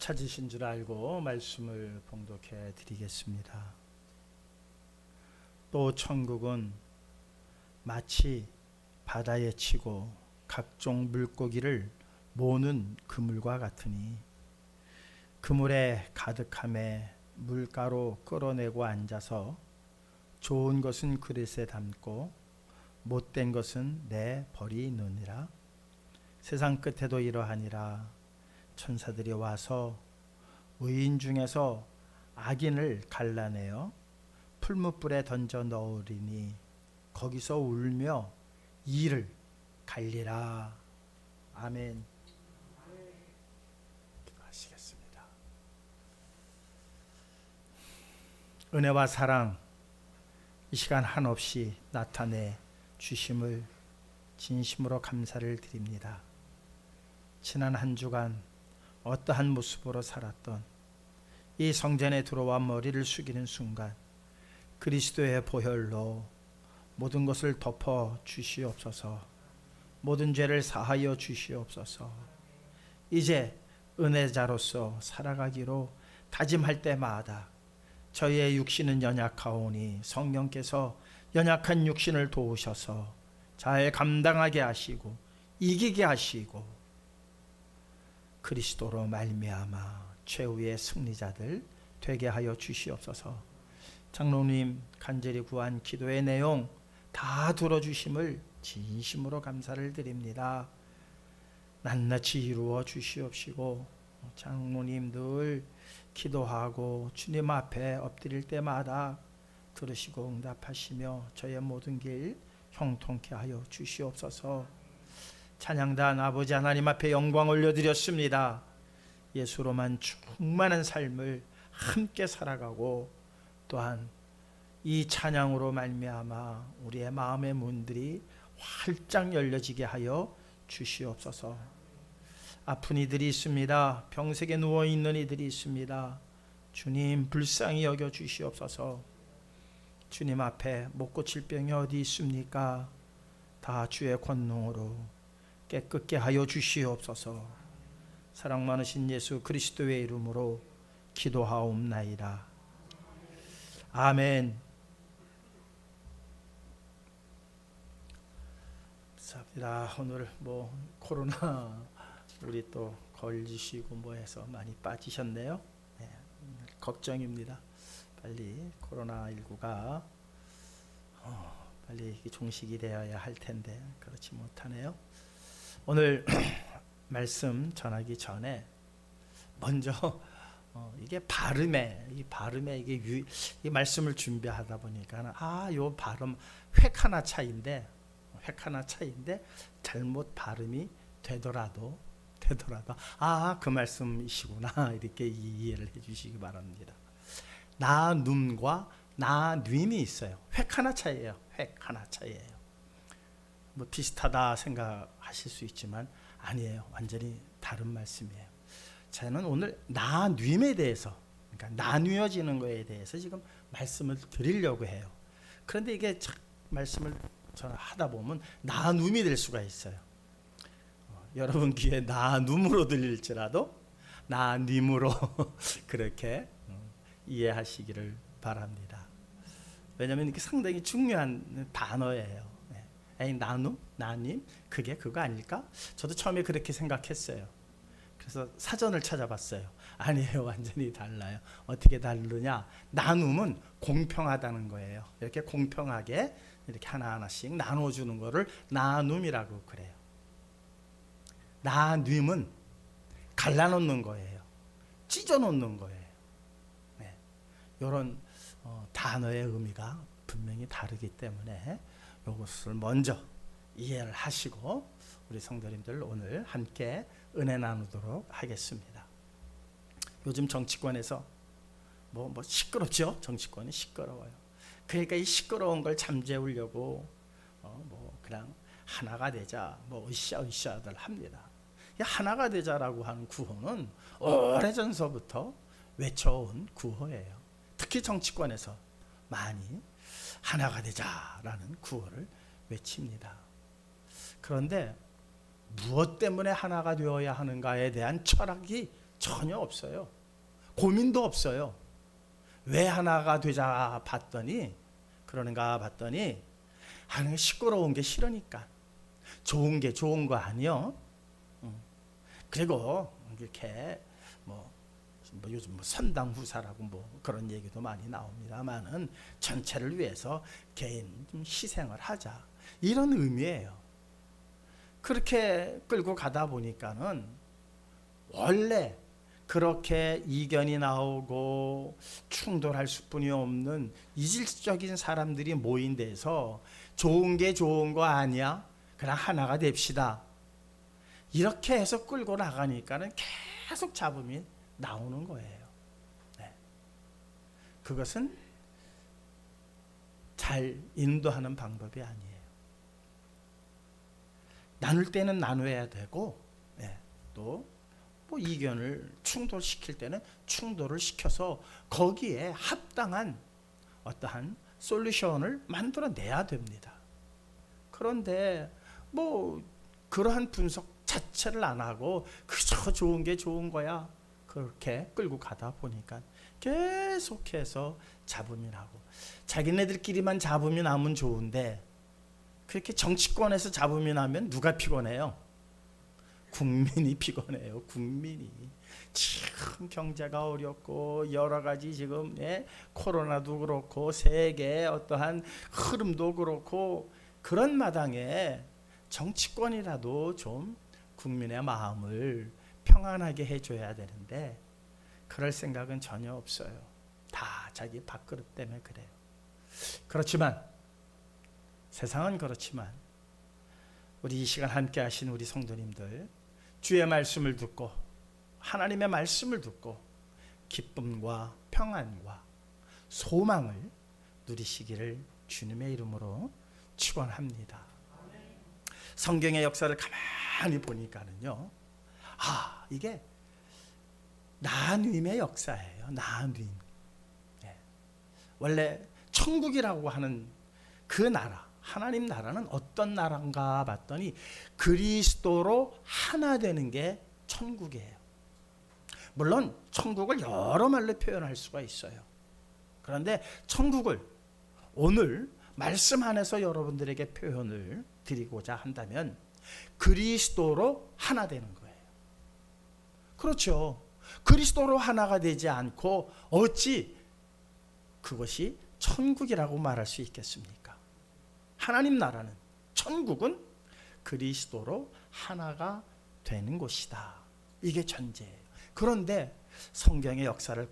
찾으신 줄 알고 말씀을 봉독해 드리겠습니다. 또 천국은 마치 바다에 치고 각종 물고기를 모는 그물과 같으니 그물에 가득함에 물가로 끌어내고 앉아서 좋은 것은 그릇에 담고 못된 것은 내버리느니라. 세상 끝에도 이러하니라. 천사들이 와서 의인 중에서 악인을 갈라내어 풀무불에 던져 넣으리니 거기서 울며 이를 갈리라. 아멘. 기도하시겠습니다. 은혜와 사랑 이 시간 한없이 나타내 주심을 진심으로 감사를 드립니다. 지난 한 주간 어떠한 모습으로 살았던 이 성전에 들어와 머리를 숙이는 순간 그리스도의 보혈로 모든 것을 덮어 주시옵소서. 모든 죄를 사하여 주시옵소서. 이제 은혜자로서 살아가기로 다짐할 때마다 저희의 육신은 연약하오니 성령께서 연약한 육신을 도우셔서 잘 감당하게 하시고 이기게 하시고 그리스도로 말미암아 최후의 승리자들 되게 하여 주시옵소서. 장로님 간절히 구한 기도의 내용 다 들어주심을 진심으로 감사를 드립니다. 낱낱이 이루어 주시옵시고 장로님 늘 기도하고 주님 앞에 엎드릴 때마다 들으시고 응답하시며 저의 모든 길 형통케 하여 주시옵소서. 찬양단 아버지 하나님 앞에 영광 올려드렸습니다. 예수로만 충만한 삶을 함께 살아가고 또한 이 찬양으로 말미암아 우리의 마음의 문들이 활짝 열려지게 하여 주시옵소서. 아픈 이들이 있습니다. 병석에 누워있는 이들이 있습니다. 주님 불쌍히 여겨 주시옵소서. 주님 앞에 못 고칠 병이 어디 있습니까? 다 주의 권능으로 깨끗게 하여 주시옵소서. 사랑 많으신 예수 그리스도의 이름으로 기도하옵나이다. 아멘. 감사합니다. 오늘 코로나 우리 또 걸리시고 해서 많이 빠지셨네요. 네, 걱정입니다. 빨리 코로나19가 빨리 종식이 되어야 할 텐데 그렇지 못하네요. 오늘 말씀 전하기 전에 먼저 이게 이 말씀을 준비하다 보니까 요 발음 획 하나 차이인데 잘못 발음이 되더라도 그 말씀이시구나 이렇게 이해를 해주시기 바랍니다. 나눔과 나눔이 있어요. 획 하나 차이예요. 비슷하다 생각하실 수 있지만 아니에요. 완전히 다른 말씀이에요. 저는 오늘 나눔에 대해서, 그러니까 나누어지는 것에 대해서 지금 말씀을 드리려고 해요. 그런데 이게 말씀을 저는 하다 보면 나눔이 될 수가 있어요. 여러분 귀에 나눔으로 들릴지라도 나님으로 그렇게 이해하시기를 바랍니다. 왜냐하면 이게 상당히 중요한 단어예요. 나눔, 나님, 그게 그거 아닐까? 저도 처음에 그렇게 생각했어요. 그래서 사전을 찾아봤어요. 아니에요, 완전히 달라요. 어떻게 다르냐? 나눔은 공평하다는 거예요. 이렇게 공평하게 이렇게 하나하나씩 나눠주는 거를 나눔이라고 그래요. 나눔은 갈라놓는 거예요. 찢어놓는 거예요. 네. 이런 단어의 의미가 분명히 다르기 때문에 이것을 먼저 이해를 하시고 우리 성도님들 오늘 함께 은혜 나누도록 하겠습니다. 요즘 정치권에서 시끄럽죠? 정치권이 시끄러워요. 그러니까 이 시끄러운 걸 잠재우려고 그냥 하나가 되자 으쌰으쌰들 합니다. 이 하나가 되자라고 하는 구호는 오래전서부터 외쳐온 구호예요. 특히 정치권에서 많이 하나가 되자라는 구호를 외칩니다. 그런데 무엇 때문에 하나가 되어야 하는가에 대한 철학이 전혀 없어요. 고민도 없어요. 왜 하나가 되자 봤더니 그러는가 봤더니 하는 게 시끄러운 게 싫으니까. 좋은 게 좋은 거 아니요. 그리고 이렇게 뭐 요즘 선당 후사라고 뭐 그런 얘기도 많이 나옵니다만은 전체를 위해서 개인 좀 희생을 하자 이런 의미예요. 그렇게 끌고 가다 보니까는 원래 그렇게 이견이 나오고 충돌할 수뿐이 없는 이질적인 사람들이 모인 데서 좋은 게 좋은 거 아니야? 그냥 하나가 됩시다. 이렇게 해서 끌고 나가니까는 계속 잡음이 나오는 거예요. 네. 그것은 잘 인도하는 방법이 아니에요. 나눌 때는 나눠야 되고, 네. 또 뭐 이견을 충돌시킬 때는 충돌을 시켜서 거기에 합당한 어떠한 솔루션을 만들어내야 됩니다. 그런데 뭐 그러한 분석 자체를 안 하고 그저 좋은 게 좋은 거야 그렇게 끌고 가다 보니까 계속해서 잡음이 나고, 자기네들끼리만 잡음이 나면 좋은데 그렇게 정치권에서 잡음이 나면 누가 피곤해요? 국민이 피곤해요. 국민이. 지금 경제가 어렵고 여러 가지 지금 코로나도 그렇고 세계의 어떠한 흐름도 그렇고 그런 마당에 정치권이라도 좀 국민의 마음을 평안하게 해줘야 되는데 그럴 생각은 전혀 없어요. 다 자기 밥그릇 때문에 그래요. 그렇지만 세상은 그렇지만 우리 이 시간 함께 하신 우리 성도님들, 주의 말씀을 듣고 하나님의 말씀을 듣고 기쁨과 평안과 소망을 누리시기를 주님의 이름으로 축원합니다. 성경의 역사를 가만히 보니까는요, 이게 나눔의 역사예요. 나눔. 네. 원래 천국이라고 하는 그 나라, 하나님 나라는 어떤 나라인가 봤더니 그리스도로 하나 되는 게 천국이에요. 물론 천국을 여러 말로 표현할 수가 있어요. 그런데 천국을 오늘 말씀 안에서 여러분들에게 표현을 드리고자 한다면 그리스도로 하나 되는 거예요. 그렇죠. 그리스도로 하나가 되지 않고 어찌 그것이 천국이라고 말할 수 있겠습니까? 하나님 나라는, 천국은 그리스도로 하나가 되는 곳이다. 이게 전제예요. 그런데 성경의 역사를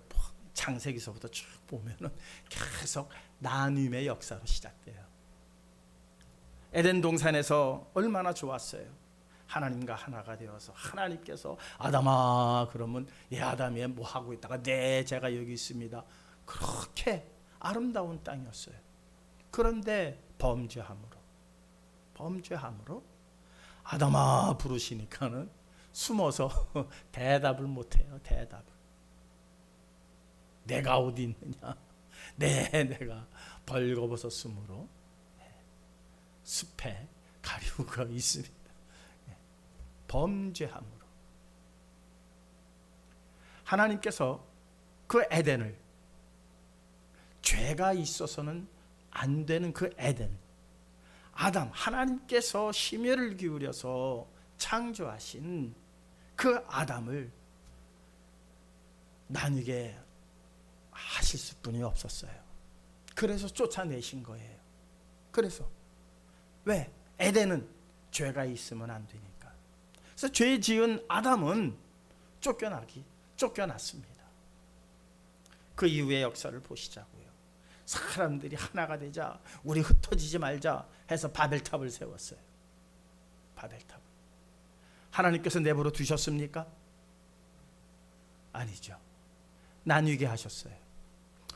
창세기서부터 쭉 보면은 계속 나눔의 역사로 시작돼요. 에덴 동산에서 얼마나 좋았어요. 하나님과 하나가 되어서 하나님께서 아담아 그러면 아담이 뭐 하고 있다가 네 제가 여기 있습니다. 그렇게 아름다운 땅이었어요. 그런데 범죄함으로 아담아 부르시니까는 숨어서 대답을 못해요. 대답을. 내가 어디 있느냐? 내가 벌거벗었으므로 숲에 가리우가 있습니다. 범죄함으로 하나님께서 그 에덴을, 죄가 있어서는 안 되는 그 에덴, 아담, 하나님께서 심혈을 기울여서 창조하신 그 아담을 나뉘게 하실 수뿐이 없었어요. 그래서 쫓아내신 거예요. 그래서 왜? 에덴은 죄가 있으면 안 되니까. 그래서 죄 지은 아담은 쫓겨났습니다. 그 이후의 역사를 보시자고요. 사람들이 하나가 되자, 우리 흩어지지 말자 해서 바벨탑을 세웠어요. 바벨탑. 하나님께서 내버려 두셨습니까? 아니죠. 나뉘게 하셨어요.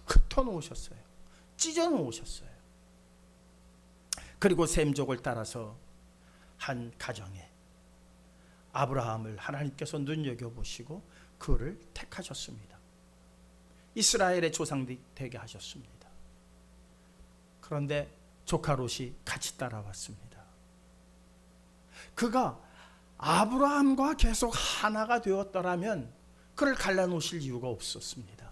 흩어 놓으셨어요. 찢어 놓으셨어요. 그리고 셈족을 따라서 한 가정에 아브라함을 하나님께서 눈여겨보시고 그를 택하셨습니다. 이스라엘의 조상이 되게 하셨습니다. 그런데 조카 롯이 같이 따라왔습니다. 그가 아브라함과 계속 하나가 되었더라면 그를 갈라놓으실 이유가 없었습니다.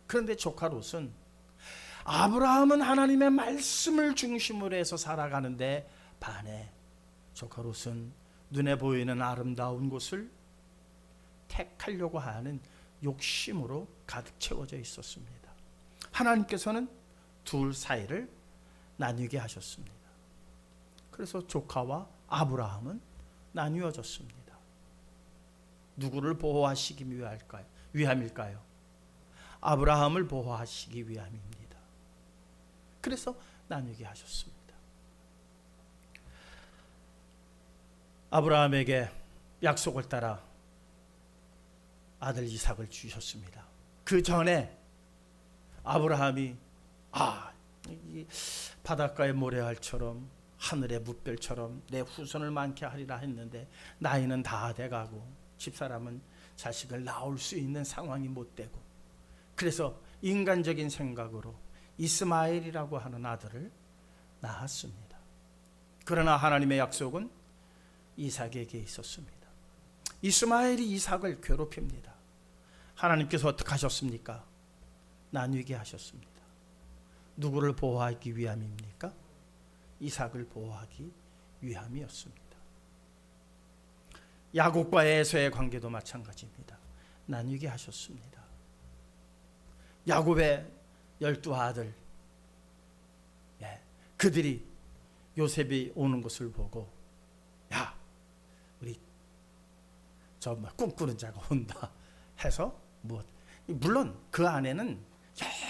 그런데 조카 롯은 아브라함은 하나님의 말씀을 중심으로 해서 살아가는데 반해 조카 롯은 눈에 보이는 아름다운 곳을 택하려고 하는 욕심으로 가득 채워져 있었습니다. 하나님께서는 둘 사이를 나뉘게 하셨습니다. 그래서 조카와 아브라함은 나뉘어졌습니다. 누구를 보호하시기 위함일까요? 아브라함을 보호하시기 위함입니다. 그래서 나뉘게 하셨습니다. 아브라함에게 약속을 따라 아들 이삭을 주셨습니다. 그 전에 아브라함이 이 바닷가의 모래알처럼 하늘의 뭇별처럼 내 후손을 많게 하리라 했는데 나이는 다 돼가고 집사람은 자식을 낳을 수 있는 상황이 못 되고 그래서 인간적인 생각으로 이스마엘이라고 하는 아들을 낳았습니다. 그러나 하나님의 약속은 이삭에게 있었습니다. 이스마엘이 이삭을 괴롭힙니다. 하나님께서 어떻게 하셨습니까? 나뉘게 하셨습니다. 누구를 보호하기 위함입니까? 이삭을 보호하기 위함이었습니다. 야곱과 에서의 관계도 마찬가지입니다. 나뉘게 하셨습니다. 야곱의 12아들, 그들이 요셉이 오는 것을 보고 야, 우리 저 꿈꾸는 자가 온다 해서 물론 그 안에는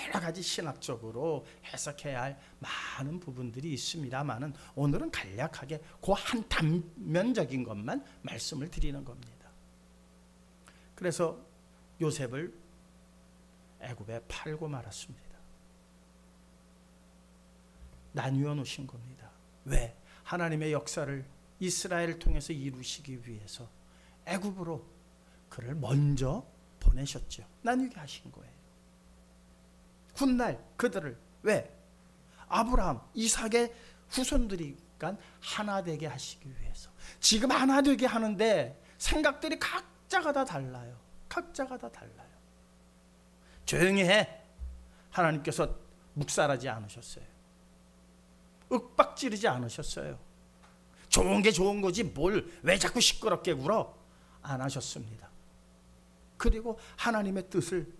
여러 가지 신학적으로 해석해야 할 많은 부분들이 있습니다만은 오늘은 간략하게 그 한 단면적인 것만 말씀을 드리는 겁니다. 그래서 요셉을 애굽에 팔고 말았습니다. 나뉘어 놓으신 겁니다. 왜? 하나님의 역사를 이스라엘을 통해서 이루시기 위해서 애굽으로 그를 먼저 보내셨죠. 나뉘게 하신 거예요. 훗날 그들을 왜? 아브라함, 이삭의 후손들이니까 하나 되게 하시기 위해서. 지금 하나 되게 하는데 생각들이 각자가 다 달라요. 각자가 다 달라요. 조용히 해. 하나님께서 묵살하지 않으셨어요. 윽박지르지 않으셨어요. 좋은 게 좋은 거지 뭘 왜 자꾸 시끄럽게 굴어? 안 하셨습니다. 그리고 하나님의 뜻을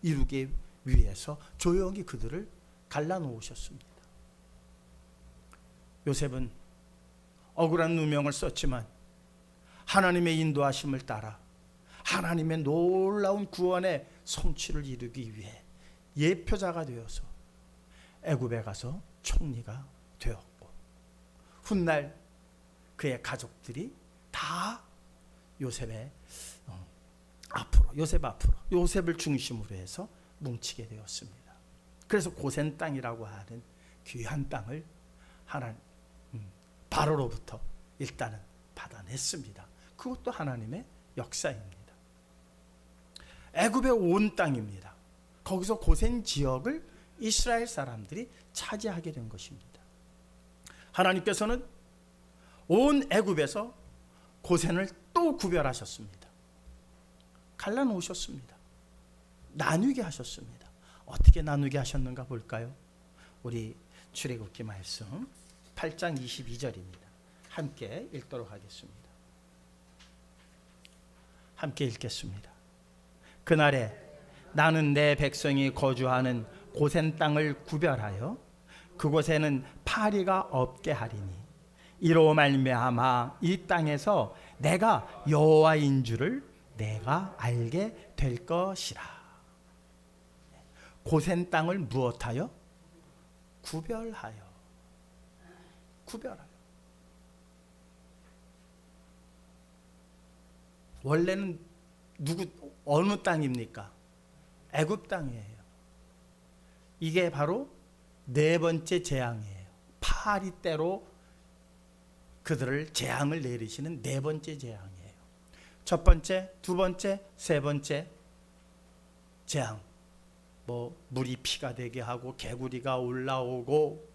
이루기 위해서 조용히 그들을 갈라놓으셨습니다. 요셉은 억울한 누명을 썼지만 하나님의 인도하심을 따라 하나님의 놀라운 구원의 성취를 이루기 위해 예표자가 되어서 애굽에 가서 총리가 되었고 훗날 그의 가족들이 다 요셉 앞으로 요셉을 중심으로 해서 뭉치게 되었습니다. 그래서 고센 땅이라고 하는 귀한 땅을 바로로부터 일단은 받아냈습니다. 그것도 하나님의 역사입니다. 애굽의 온 땅입니다. 거기서 고센 지역을 이스라엘 사람들이 차지하게 된 것입니다. 하나님께서는 온 애굽에서 고센을 또 구별하셨습니다. 갈라놓으셨습니다. 나누게 하셨습니다. 어떻게 나누게 하셨는가 볼까요? 우리 출애굽기 말씀 8장 22절입니다. 함께 읽도록 하겠습니다. 함께 읽겠습니다. 그날에 나는 내 백성이 거주하는 고센 땅을 구별하여 그곳에는 파리가 없게 하리니 이로 말미암아 이 땅에서 내가 여호와인 줄을 내가 알게 될 것이라. 고센 땅을 무엇하여? 구별하여. 원래는 어느 땅입니까? 애굽 땅이에요. 이게 바로 네 번째 재앙이에요. 파리 때로 그들을 재앙을 내리시는 네 번째 재앙이에요. 첫 번째, 두 번째, 세 번째 재앙. 물이 피가 되게 하고 개구리가 올라오고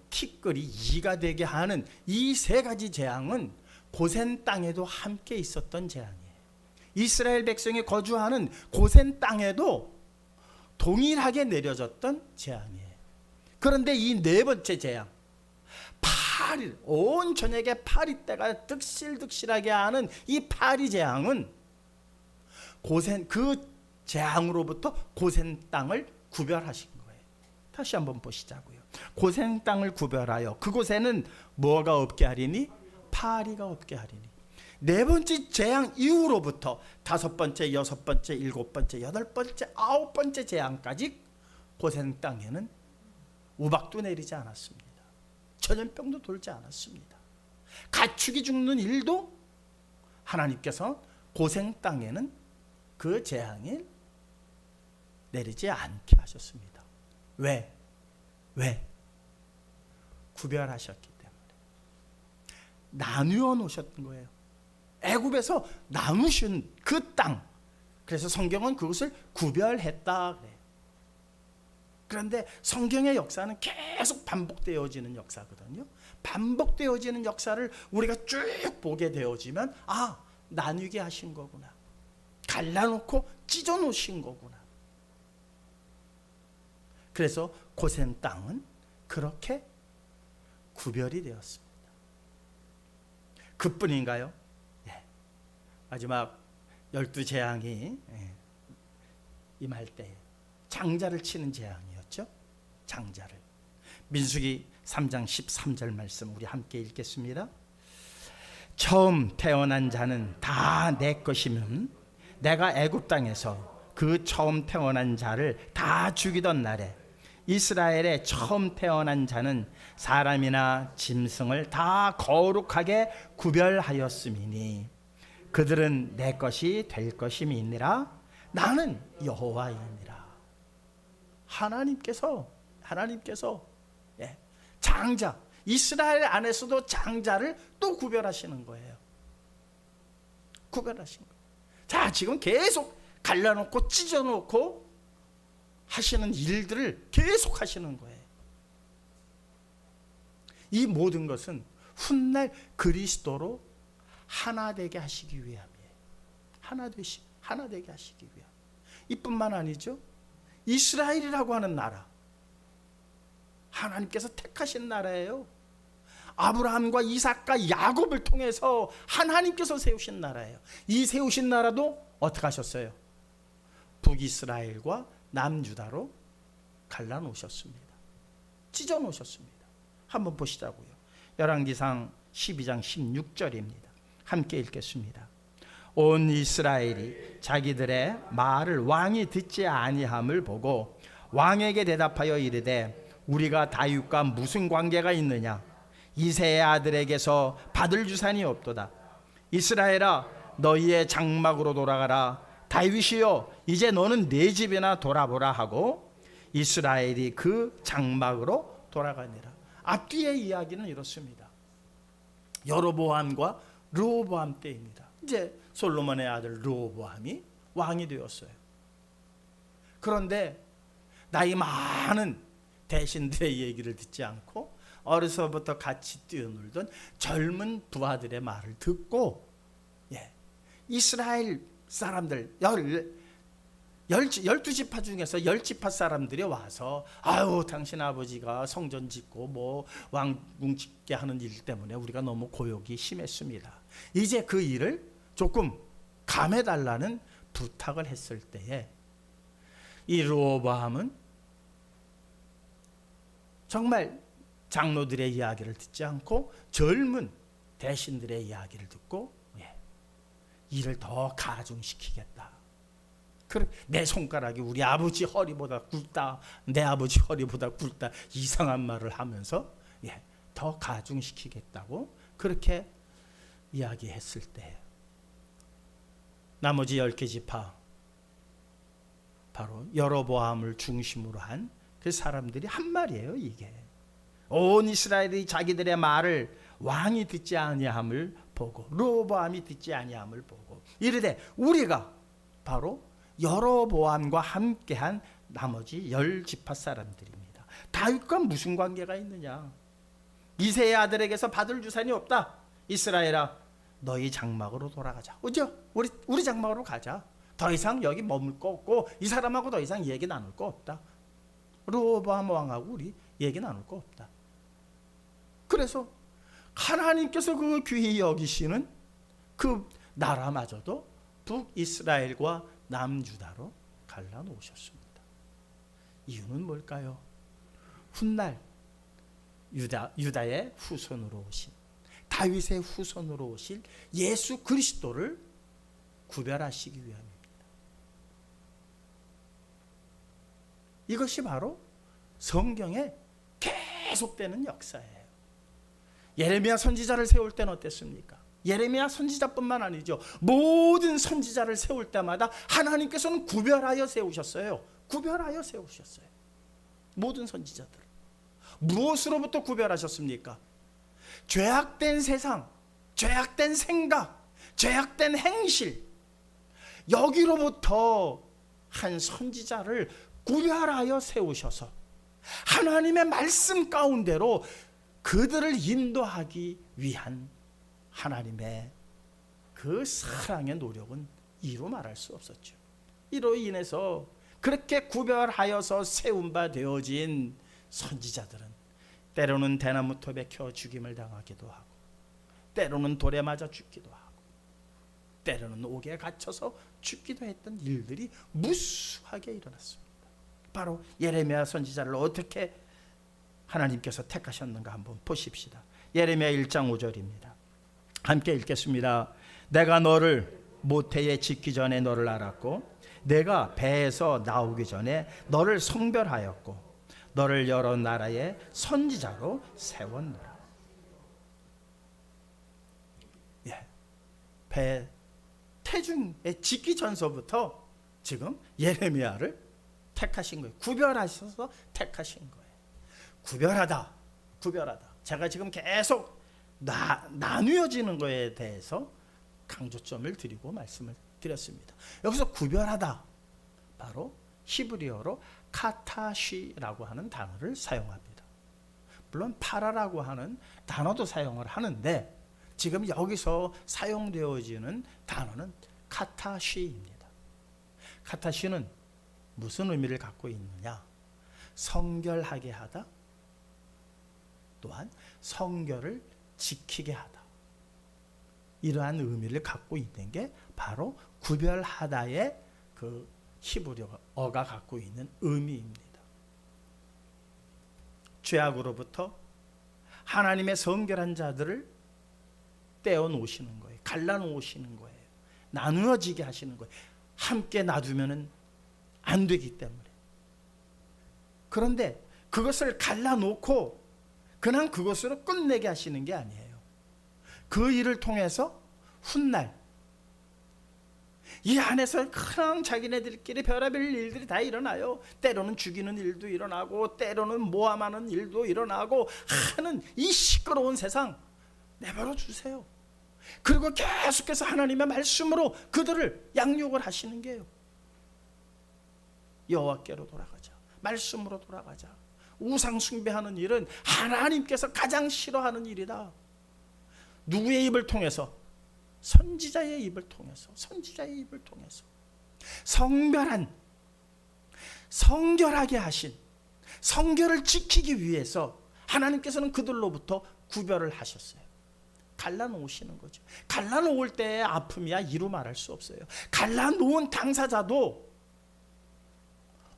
티끌이 이가 되게 하는 이 세 가지 재앙은 고센 땅에도 함께 있었던 재앙이에요. 이스라엘 백성이 거주하는 고센 땅에도 동일하게 내려졌던 재앙이에요. 그런데 이 네 번째 재앙, 파리, 온 저녁에 파리떼가 득실득실하게 하는 이 파리 재앙은 고센, 그 재앙으로부터 고센 땅을 구별하신 거예요. 다시 한번 보시자고요. 고센 땅을 구별하여 그곳에는 뭐가 없게 하리니? 파리가 없게 하리니. 네 번째 재앙 이후로부터 다섯 번째, 여섯 번째, 일곱 번째, 여덟 번째, 아홉 번째 재앙까지 고센 땅에는 우박도 내리지 않았습니다. 전염병도 돌지 않았습니다. 가축이 죽는 일도 하나님께서 고센 땅에는 그 재앙이 내리지 않게 하셨습니다. 왜? 구별하셨기 때문에. 나누어 놓으셨던 거예요. 애굽에서 나누신 그 땅. 그래서 성경은 그것을 구별했다 그래요. 그런데 성경의 역사는 계속 반복되어지는 역사거든요. 반복되어지는 역사를 우리가 쭉 보게 되어지면 나누게 하신 거구나. 갈라놓고 찢어놓으신 거구나. 그래서 고센 땅은 그렇게 구별이 되었습니다. 그뿐인가요? 마지막 12재앙이 임할 때 장자를 치는 재앙이었죠. 장자를. 민수기 3장 13절 말씀 우리 함께 읽겠습니다. 처음 태어난 자는 다 내 것이면 내가 애굽 땅에서 그 처음 태어난 자를 다 죽이던 날에 이스라엘의 처음 태어난 자는 사람이나 짐승을 다 거룩하게 구별하였음이니 그들은 내 것이 될 것임이니라. 나는 여호와이니라. 하나님께서 장자, 이스라엘 안에서도 장자를 또 구별하시는 거예요. 구별하신 거예요. 자, 지금 계속 갈라놓고 찢어놓고 하시는 일들을 계속 하시는 거예요. 이 모든 것은 훗날 그리스도로 하나 되게 하시기 위함이에요. 하나 되게 하시기 위함. 이뿐만 아니죠. 이스라엘이라고 하는 나라, 하나님께서 택하신 나라예요. 아브라함과 이삭과 야곱을 통해서 하나님께서 세우신 나라예요. 이 세우신 나라도 어떻게 하셨어요? 북이스라엘과 남유다로 갈라놓으셨습니다. 찢어놓으셨습니다. 한번 보시자고요. 열왕기상 12장 16절입니다. 함께 읽겠습니다. 온 이스라엘이 자기들의 말을 왕이 듣지 아니함을 보고 왕에게 대답하여 이르되 우리가 다윗과 무슨 관계가 있느냐? 이새의 아들에게서 받을 유산이 없도다. 이스라엘아 너희의 장막으로 돌아가라. 다윗이여 이제 너는 네 집이나 돌아보라 하고 이스라엘이 그 장막으로 돌아가니라. 앞뒤의 이야기는 이렇습니다. 여로보암과 르호보암 때입니다. 이제 솔로몬의 아들 르호보암이 왕이 되었어요. 그런데 나이 많은 대신들의 얘기를 듣지 않고 어려서부터 같이 뛰어놀던 젊은 부하들의 말을 듣고 이스라엘 사람들 12지파 중에서 10지파 사람들이 와서 당신 아버지가 성전 짓고 뭐 왕궁 짓게 하는 일 때문에 우리가 너무 고욕이 심했습니다. 이제 그 일을 조금 감해달라는 부탁을 했을 때에 이 르호보암은 정말 장로들의 이야기를 듣지 않고 젊은 대신들의 이야기를 듣고 일을 더 가중시키겠다. 내 손가락이 우리 아버지 허리보다 굵다, 내 아버지 허리보다 굵다, 이상한 말을 하면서 더 가중시키겠다고 그렇게 이야기했을 때 나머지 10개 지파, 바로 여로보암을 중심으로 한 그 사람들이 한 말이에요. 이게 온 이스라엘이 자기들의 말을 왕이 듣지 아니함을 보고 르호보암이 듣지 아니함을 보고 이르되 우리가 바로 여로보암과 함께한 나머지 10지파 사람들입니다. 다윗과 무슨 관계가 있느냐? 이새의 아들에게서 받을 유산이 없다. 이스라엘아 너희 장막으로 돌아가자. 그죠? 우리 장막으로 가자. 더 이상 여기 머물 거 없고 이 사람하고 더 이상 얘기 나눌 거 없다. 르호보암 왕하고 우리 얘기 나눌 거 없다. 그래서 하나님께서 그 귀히 여기시는 그 나라마저도 북이스라엘과 남유다로 갈라놓으셨습니다. 이유는 뭘까요? 훗날 유다의 후손으로 오신, 다윗의 후손으로 오실 예수 그리스도를 구별하시기 위함입니다. 이것이 바로 성경에 계속되는 역사예요. 예레미야 선지자를 세울 때는 어땠습니까? 예레미야 선지자뿐만 아니죠. 모든 선지자를 세울 때마다 하나님께서는 구별하여 세우셨어요. 구별하여 세우셨어요. 모든 선지자들. 무엇으로부터 구별하셨습니까? 죄악된 세상, 죄악된 생각, 죄악된 행실, 여기로부터 한 선지자를 구별하여 세우셔서 하나님의 말씀 가운데로 그들을 인도하기 위한 하나님의 그 사랑의 노력은 이루 말할 수 없었죠. 이로 인해서 그렇게 구별하여서 세운 바 되어진 선지자들은 때로는 대나무 톱에 켜 죽임을 당하기도 하고, 때로는 돌에 맞아 죽기도 하고, 때로는 옥에 갇혀서 죽기도 했던 일들이 무수하게 일어났습니다. 바로 예레미야 선지자를 어떻게 하나님께서 택하셨는가 한번 보십시다. 예레미야 1장 5절입니다. 함께 읽겠습니다. 내가 너를 모태에 짓기 전에 너를 알았고 내가 배에서 나오기 전에 너를 성별하였고 너를 여러 나라의 선지자로 세웠노라. 배 태중에 짓기 전서부터 지금 예레미야를 택하신 거예요. 구별하셔서 택하신 거예요. 구별하다. 제가 지금 계속 나누어지는 거에 대해서 강조점을 드리고 말씀을 드렸습니다. 여기서 구별하다, 바로 히브리어로 카타시라고 하는 단어를 사용합니다. 물론 파라라고 하는 단어도 사용을 하는데 지금 여기서 사용되어지는 단어는 카타시입니다. 카타시는 무슨 의미를 갖고 있느냐? 성결하게 하다, 또한 성결을 지키게 하다, 이러한 의미를 갖고 있는 게 바로 구별하다의 그 히브리어가 갖고 있는 의미입니다. 죄악으로부터 하나님의 성결한 자들을 떼어놓으시는 거예요. 갈라놓으시는 거예요. 나누어지게 하시는 거예요. 함께 놔두면 안 되기 때문에. 그런데 그것을 갈라놓고 그냥 그것으로 끝내게 하시는 게 아니에요. 그 일을 통해서 훗날 이 안에서 그냥 자기네들끼리 별의별 일들이 다 일어나요. 때로는 죽이는 일도 일어나고 때로는 모함하는 일도 일어나고 하는 이 시끄러운 세상 내버려 두세요. 그리고 계속해서 하나님의 말씀으로 그들을 양육을 하시는 게요. 여호와께로 돌아가자. 말씀으로 돌아가자. 우상 숭배하는 일은 하나님께서 가장 싫어하는 일이다. 누구의 입을 통해서? 선지자의 입을 통해서. 성결하게 하신, 성결을 지키기 위해서 하나님께서는 그들로부터 구별을 하셨어요. 갈라놓으시는 거죠. 갈라놓을 때의 아픔이야 이루 말할 수 없어요. 갈라놓은 당사자도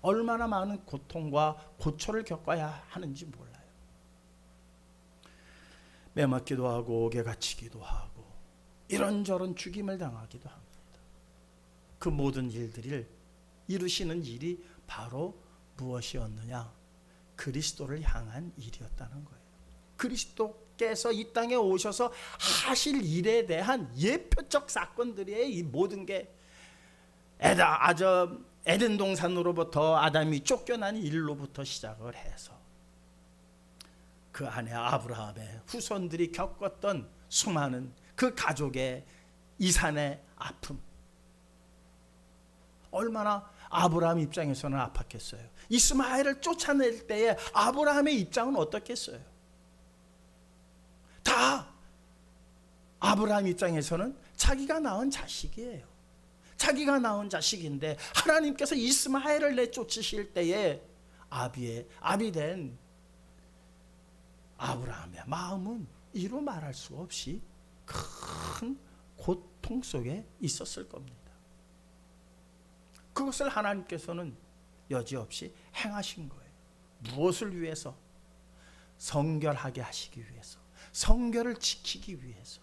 얼마나 많은 고통과 고초를 겪어야 하는지 몰라요. 매맞기도 하고 옥에 갇히기도 하고 이런저런 죽임을 당하기도 합니다. 그 모든 일들을 이루시는 일이 바로 무엇이었느냐? 그리스도를 향한 일이었다는 거예요. 그리스도께서 이 땅에 오셔서 하실 일에 대한 예표적 사건들의 이 모든 게 에덴 동산으로부터 아담이 쫓겨난 일로부터 시작을 해서 그 안에 아브라함의 후손들이 겪었던 수많은 그 가족의 이산의 아픔, 얼마나 아브라함 입장에서는 아팠겠어요. 이스마엘을 쫓아낼 때에 아브라함의 입장은 어떻겠어요? 다 아브라함 입장에서는 자기가 낳은 자식이에요. 자기가 낳은 자식인데 하나님께서 이스마엘을 내쫓으실 때에 아비 된 아브라함의 마음은 이루 말할 수 없이 큰 고통 속에 있었을 겁니다. 그것을 하나님께서는 여지없이 행하신 거예요. 무엇을 위해서? 성결하게 하시기 위해서, 성결을 지키기 위해서.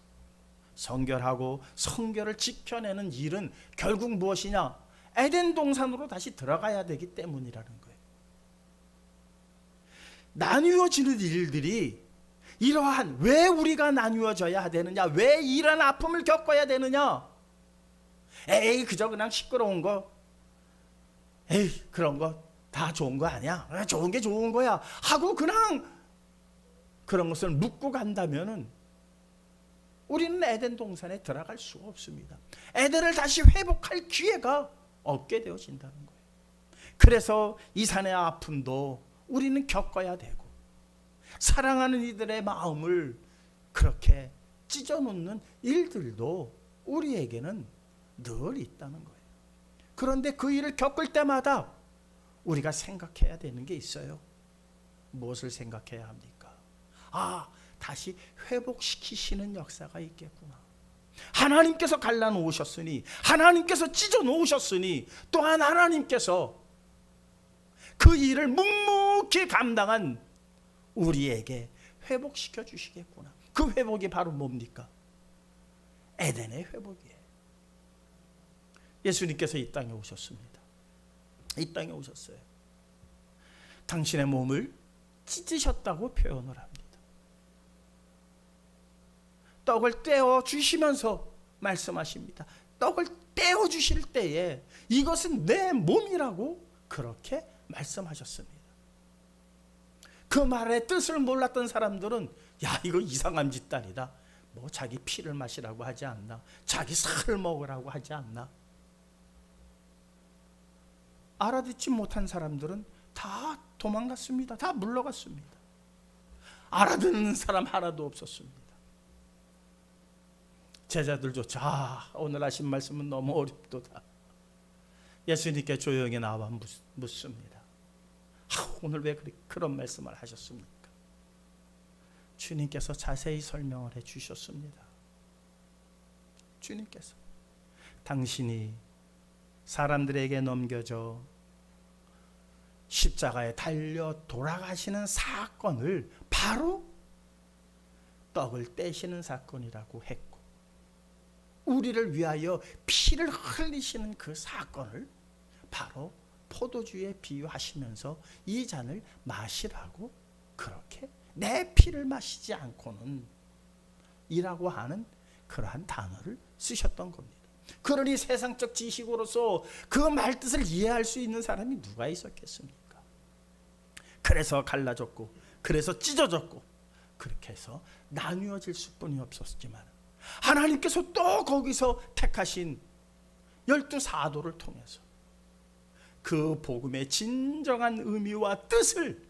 성결하고 성결을 지켜내는 일은 결국 무엇이냐? 에덴 동산으로 다시 들어가야 되기 때문이라는 거예요. 나뉘어지는 일들이 이러한, 왜 우리가 나뉘어져야 되느냐? 왜 이런 아픔을 겪어야 되느냐? 에이, 그저 그냥 시끄러운 거, 에이, 그런 거 다 좋은 거 아니야? 좋은 게 좋은 거야 하고 그냥 그런 것을 묻고 간다면은 우리는 에덴 동산에 들어갈 수가 없습니다. 에덴을 다시 회복할 기회가 없게 되어진다는 거예요. 그래서 이 산의 아픔도 우리는 겪어야 되고, 사랑하는 이들의 마음을 그렇게 찢어놓는 일들도 우리에게는 늘 있다는 거예요. 그런데 그 일을 겪을 때마다 우리가 생각해야 되는 게 있어요. 무엇을 생각해야 합니까? 다시 회복시키시는 역사가 있겠구나. 하나님께서 갈라놓으셨으니, 하나님께서 찢어놓으셨으니, 또한 하나님께서 그 일을 묵묵히 감당한 우리에게 회복시켜 주시겠구나. 그 회복이 바로 뭡니까? 에덴의 회복이에요. 예수님께서 이 땅에 오셨습니다. 이 땅에 오셨어요. 당신의 몸을 찢으셨다고 표현을 합니다. 떡을 떼어 주시면서 말씀하십니다. 떡을 떼어 주실 때에 이것은 내 몸이라고 그렇게 말씀하셨습니다. 그 말의 뜻을 몰랐던 사람들은 야, 이거 이상한 짓단이다. 뭐 자기 피를 마시라고 하지 않나? 자기 살을 먹으라고 하지 않나? 알아듣지 못한 사람들은 다 도망갔습니다. 다 물러갔습니다. 알아듣는 사람 하나도 없었습니다. 제자들조차 오늘 하신 말씀은 너무 어렵도다. 예수님께 조용히 나와 묻습니다. 오늘 왜 그런 말씀을 하셨습니까? 주님께서 자세히 설명을 해 주셨습니다. 주님께서 당신이 사람들에게 넘겨져 십자가에 달려 돌아가시는 사건을 바로 떡을 떼시는 사건이라고 했고, 우리를 위하여 피를 흘리시는 그 사건을 바로 포도주에 비유하시면서 이 잔을 마시라고 그렇게 내 피를 마시지 않고는 이라고 하는 그러한 단어를 쓰셨던 겁니다. 그러니 세상적 지식으로서 그 말뜻을 이해할 수 있는 사람이 누가 있었겠습니까? 그래서 갈라졌고, 그래서 찢어졌고, 그렇게 해서 나뉘어질 수뿐이 없었지만 하나님께서 또 거기서 택하신 12사도를 통해서 그 복음의 진정한 의미와 뜻을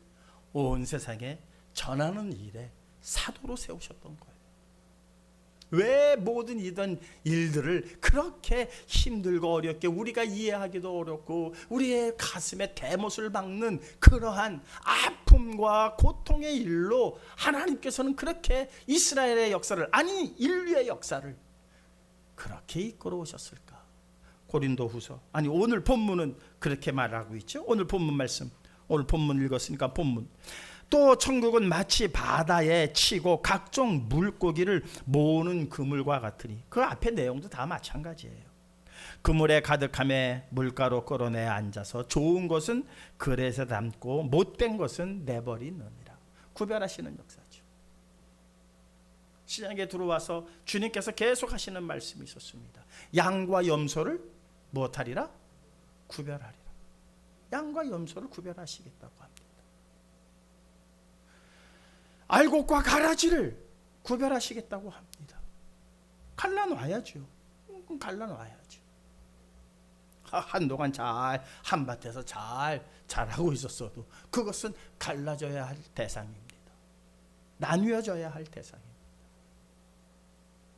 온 세상에 전하는 일에 사도로 세우셨던 거예요. 왜 모든 이런 일들을 그렇게 힘들고 어렵게, 우리가 이해하기도 어렵고 우리의 가슴에 대못을 박는 그러한 아픔과 고통의 일로 하나님께서는 그렇게 이스라엘의 역사를, 아니 인류의 역사를 그렇게 이끌어 오셨을까? 고린도후서, 아니 오늘 본문은 그렇게 말하고 있죠. 오늘 본문 말씀, 오늘 본문 읽었으니까 본문. 또 천국은 마치 바다에 치고 각종 물고기를 모으는 그물과 같으니, 그 앞에 내용도 다 마찬가지예요. 그물에 가득함에 물가로 끌어내 앉아서 좋은 것은 그릇에 담고 못된 것은 내버리느니라. 구별하시는 역사죠. 신약에 들어와서 주님께서 계속 하시는 말씀이 있었습니다. 양과 염소를 무엇하리라? 구별하리라. 양과 염소를 구별하시겠다고 합니다. 알곡과 가라지를 구별하시겠다고 합니다. 갈라놔야죠. 갈라놔야죠. 한동안 잘 한밭에서 잘 자라고 있었어도 그것은 갈라져야 할 대상입니다. 나뉘어져야 할 대상입니다.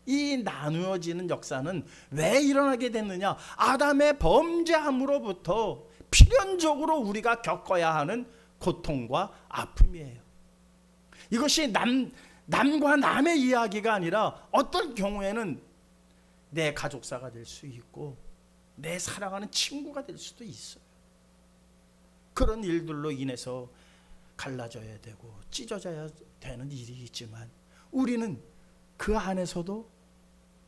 이 나누어지는 역사는 왜 일어나게 됐느냐? 아담의 범죄함으로부터 필연적으로 우리가 겪어야 하는 고통과 아픔이에요. 이것이 남과 남의 이야기가 아니라 어떤 경우에는 내 가족사가 될 수 있고 내 사랑하는 친구가 될 수도 있어요. 그런 일들로 인해서 갈라져야 되고 찢어져야 되는 일이 있지만 우리는 그 안에서도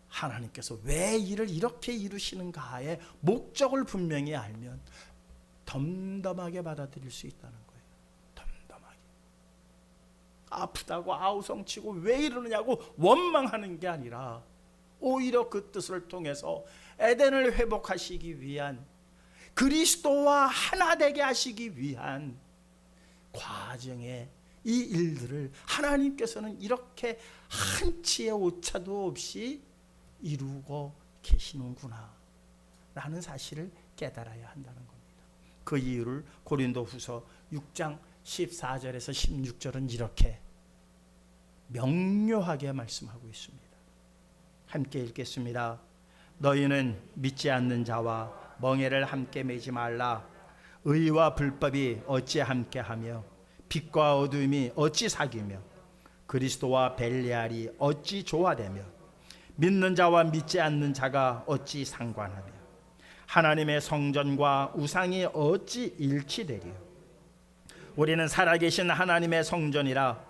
하나님께서 왜 이를 이렇게 이루시는가의 목적을 분명히 알면 덤덤하게 받아들일 수 있다는 거예요. 덤덤하게. 아프다고 아우성치고 왜 이러느냐고 원망하는 게 아니라 오히려 그 뜻을 통해서 에덴을 회복하시기 위한, 그리스도와 하나 되게 하시기 위한 과정에 이 일들을 하나님께서는 이렇게 한치의 오차도 없이 이루고 계시는구나 라는 사실을 깨달아야 한다는 겁니다. 그 이유를 고린도후서 6장 14절에서 16절은 이렇게 명료하게 말씀하고 있습니다. 함께 읽겠습니다. 너희는 믿지 않는 자와 멍에를 함께 매지 말라. 의와 불법이 어찌 함께하며 빛과 어둠이 어찌 사귀며 그리스도와 벨리알이 어찌 조화되며 믿는 자와 믿지 않는 자가 어찌 상관하며 하나님의 성전과 우상이 어찌 일치되리요. 우리는 살아계신 하나님의 성전이라.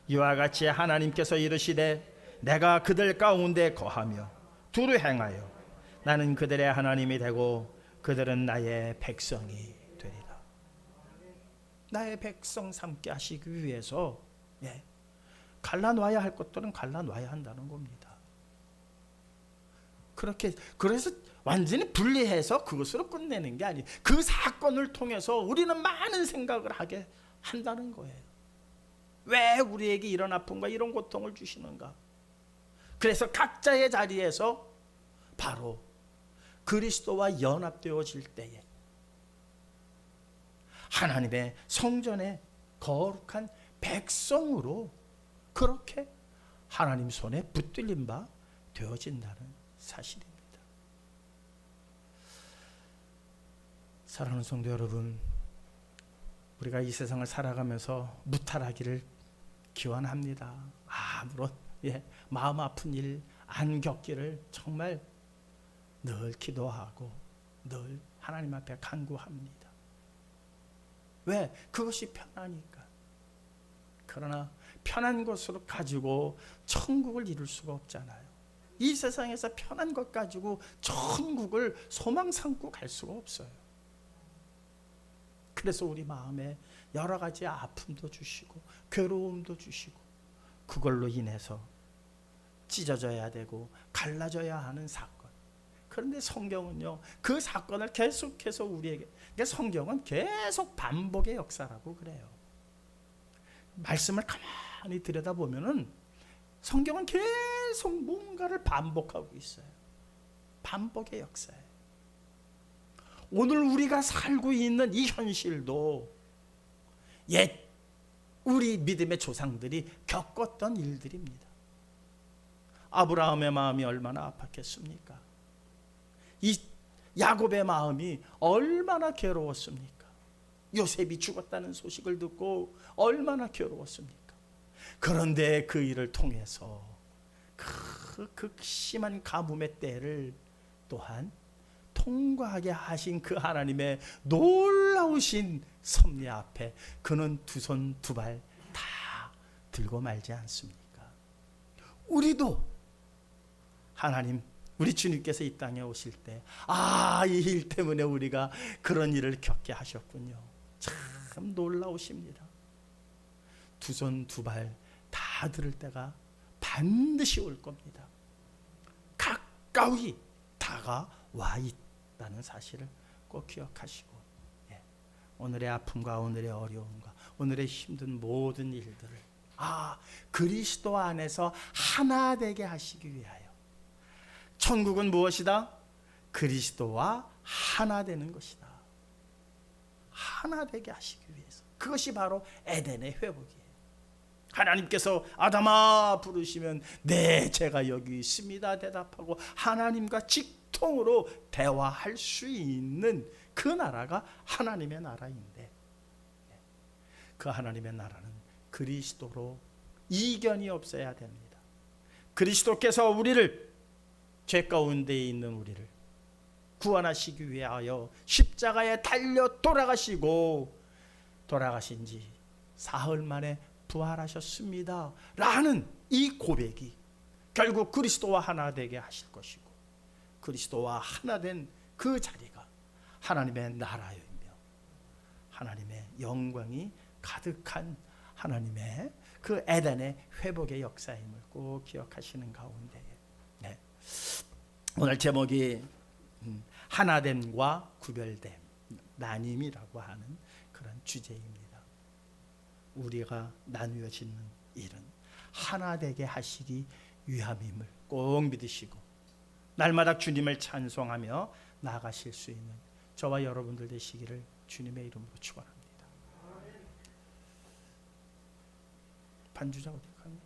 이와 같이 하나님께서 이르시되 내가 그들 가운데 거하며 두루 행하여 나는 그들의 하나님이 되고 그들은 나의 백성이 되리라. 나의 백성 삼게 하시기 위해서 갈라놔야 할 것들은 갈라놔야 한다는 겁니다. 그래서 완전히 분리해서 그것으로 끝내는 게 아니에요. 그 사건을 통해서 우리는 많은 생각을 하게 한다는 거예요. 왜 우리에게 이런 아픔과 이런 고통을 주시는가? 그래서 각자의 자리에서 바로 그리스도와 연합되어질 때에 하나님의 성전에 거룩한 백성으로 그렇게 하나님 손에 붙들린 바 되어진다는 사실입니다. 사랑하는 성도 여러분, 우리가 이 세상을 살아가면서 무탈하기를 기원합니다. 아무런 마음 아픈 일 안 겪기를 정말 늘 기도하고 늘 하나님 앞에 간구합니다. 왜? 그것이 편하니까. 그러나 편한 것으로 가지고 천국을 이룰 수가 없잖아요. 이 세상에서 편한 것 가지고 천국을 소망 삼고 갈 수가 없어요. 그래서 우리 마음에 여러 가지 아픔도 주시고 괴로움도 주시고 그걸로 인해서 찢어져야 되고 갈라져야 하는 사건. 그런데 성경은요, 그 사건을 계속해서 우리에게, 그러니까 성경은 계속 반복의 역사라고 그래요. 말씀을 가만히 들여다보면은 성경은 계속 뭔가를 반복하고 있어요. 반복의 역사예요. 오늘 우리가 살고 있는 이 현실도 옛 우리 믿음의 조상들이 겪었던 일들입니다. 아브라함의 마음이 얼마나 아팠겠습니까? 이 야곱의 마음이 얼마나 괴로웠습니까? 요셉이 죽었다는 소식을 듣고 얼마나 괴로웠습니까? 그런데 그 일을 통해서 그 극심한 가뭄의 때를 또한 통과하게 하신 그 하나님의 놀라우신 섭리 앞에 그는 두 손 두 발 다 들고 말지 않습니까? 우리도 하나님, 우리 주님께서 이 땅에 오실 때 이 일 때문에 우리가 그런 일을 겪게 하셨군요. 참 놀라우십니다. 두 손 두 발 다 들을 때가 반드시 올 겁니다. 가까이 다가와 있다는 사실을 꼭 기억하시고 오늘의 아픔과 오늘의 어려움과 오늘의 힘든 모든 일들을 그리스도 안에서 하나 되게 하시기 위하여. 천국은 무엇이다? 그리스도와 하나 되는 것이다. 하나 되게 하시기 위해서. 그것이 바로 에덴의 회복이에요. 하나님께서 아담아 부르시면 네 제가 여기 있습니다 대답하고 하나님과 직통으로 대화할 수 있는 그 나라가 하나님의 나라인데, 그 하나님의 나라는 그리스도로 이견이 없어야 됩니다. 그리스도께서 우리를, 죄 가운데 있는 우리를 구원하시기 위하여 십자가에 달려 돌아가시고 돌아가신 지 사흘 만에 부활하셨습니다 라는 이 고백이 결국 그리스도와 하나 되게 하실 것이고, 그리스도와 하나 된 그 자리가 하나님의 나라이며 하나님의 영광이 가득한 하나님의 그 에덴의 회복의 역사임을 꼭 기억하시는 가운데, 네. 오늘 제목이 하나됨과 구별됨, 나님이라고 하는 그런 주제입니다. 우리가 나누어지는 일은 하나 되게 하시기 위함임을 꼭 믿으시고 날마다 주님을 찬송하며 나아가실 수 있는 저와 여러분들 되시기를 주님의 이름으로 축원합니다. 반주자 어디 갔나?